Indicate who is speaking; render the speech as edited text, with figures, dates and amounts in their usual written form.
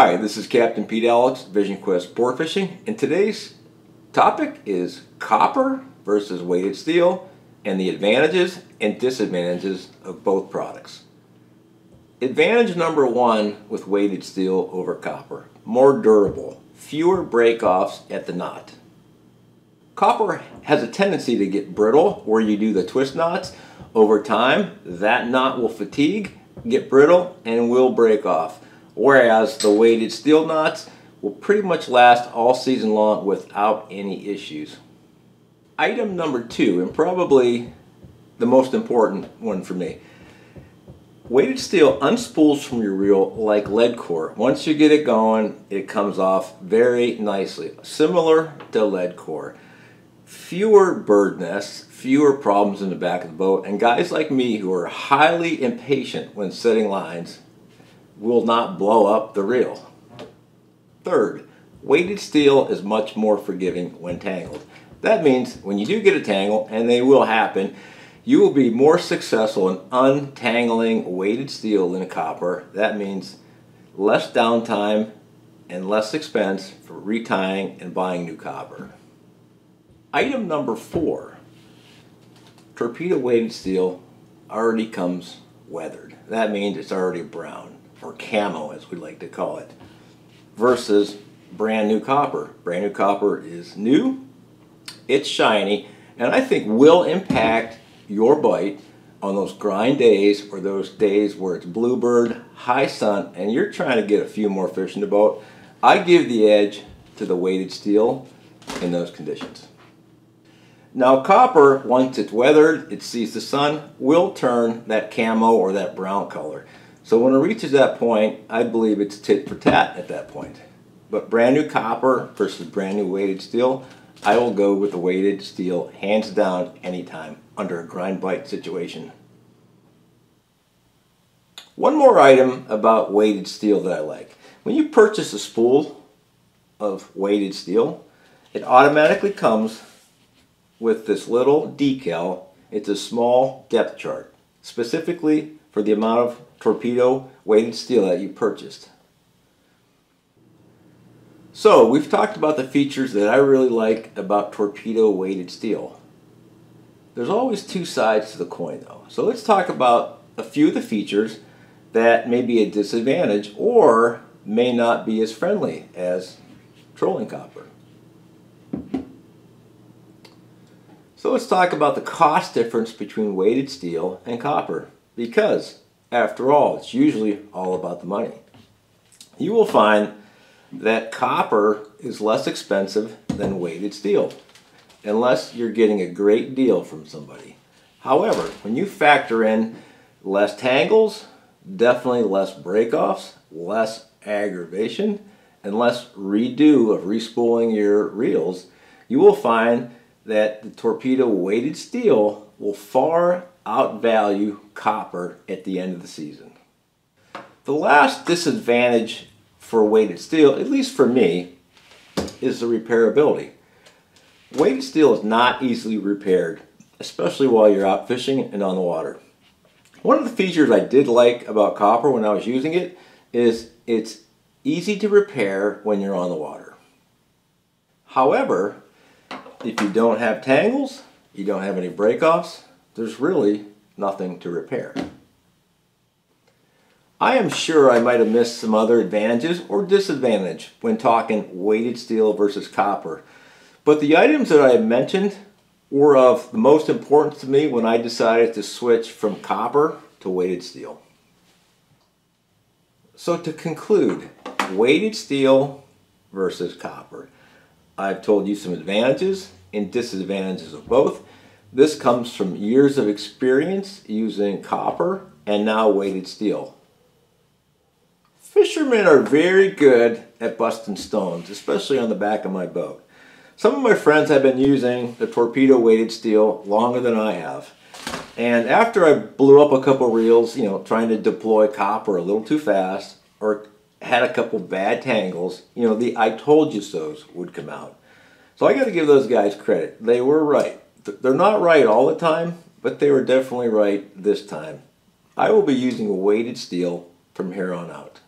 Speaker 1: Hi, this is Captain Pete Alex, Vision Quest Sport Fishing, and today's topic is copper versus weighted steel and the advantages and disadvantages of both products. Advantage number one with weighted steel over copper: more durable, fewer break-offs at the knot. Copper has a tendency to get brittle where you do the twist knots. Over time, that knot will fatigue, get brittle, and will break off. Whereas the weighted steel knots will pretty much last all season long without any issues. Item number two, and probably the most important one for me: weighted steel unspools from your reel like lead core. Once you get it going, it comes off very nicely, similar to lead core. Fewer bird nests, fewer problems in the back of the boat, and guys like me who are highly impatient when setting lines will not blow up the reel. Third, weighted steel is much more forgiving when tangled. That means when you do get a tangle, and they will happen, you will be more successful in untangling weighted steel than copper. That means less downtime and less expense for retying and buying new copper. Item number four, Torpedo weighted steel already comes weathered. That means it's already brown, or camo as we like to call it, versus brand new copper. Brand new copper is new, it's shiny, and I think will impact your bite on those grind days or those days where it's bluebird, high sun, and you're trying to get a few more fish in the boat. I give the edge to the weighted steel in those conditions. Now copper, once it's weathered, it sees the sun, will turn that camo or that brown color. So when it reaches that point, I believe it's tit for tat at that point. But brand new copper versus brand new weighted steel, I will go with the weighted steel hands down anytime under a grind bite situation. One more item about weighted steel that I like. When you purchase a spool of weighted steel, it automatically comes with this little decal. It's a small depth chart, specifically for the amount of Torpedo weighted steel that you purchased. So we've talked about the features that I really like about Torpedo weighted steel. There's always two sides to the coin though. So let's talk about a few of the features that may be a disadvantage or may not be as friendly as trolling copper. So let's talk about the cost difference between weighted steel and copper, because after all, it's usually all about the money. You will find that copper is less expensive than weighted steel, unless you're getting a great deal from somebody. However, when you factor in less tangles, definitely less break-offs, less aggravation, and less redo of respooling your reels, you will find that the Torpedo weighted steel will far outvalue copper at the end of the season. The last disadvantage for weighted steel, at least for me, is the repairability. Weighted steel is not easily repaired, especially while you're out fishing and on the water. One of the features I did like about copper when I was using it is it's easy to repair when you're on the water. However, if you don't have tangles, you don't have any break-offs, there's really nothing to repair. I am sure I might have missed some other advantages or disadvantages when talking weighted steel versus copper, but the items that I have mentioned were of the most importance to me when I decided to switch from copper to weighted steel. So to conclude, weighted steel versus copper. I've told you some advantages and disadvantages of both. This comes from years of experience using copper and now weighted steel. Fishermen are very good at busting stones, especially on the back of my boat. Some of my friends have been using the Torpedo weighted steel longer than I have. And after I blew up a couple reels, trying to deploy copper a little too fast, or had a couple bad tangles, the I told you so's would come out. So I got to give those guys credit. They were right. They're not right all the time, but they were definitely right this time. I will be using a weighted steel from here on out.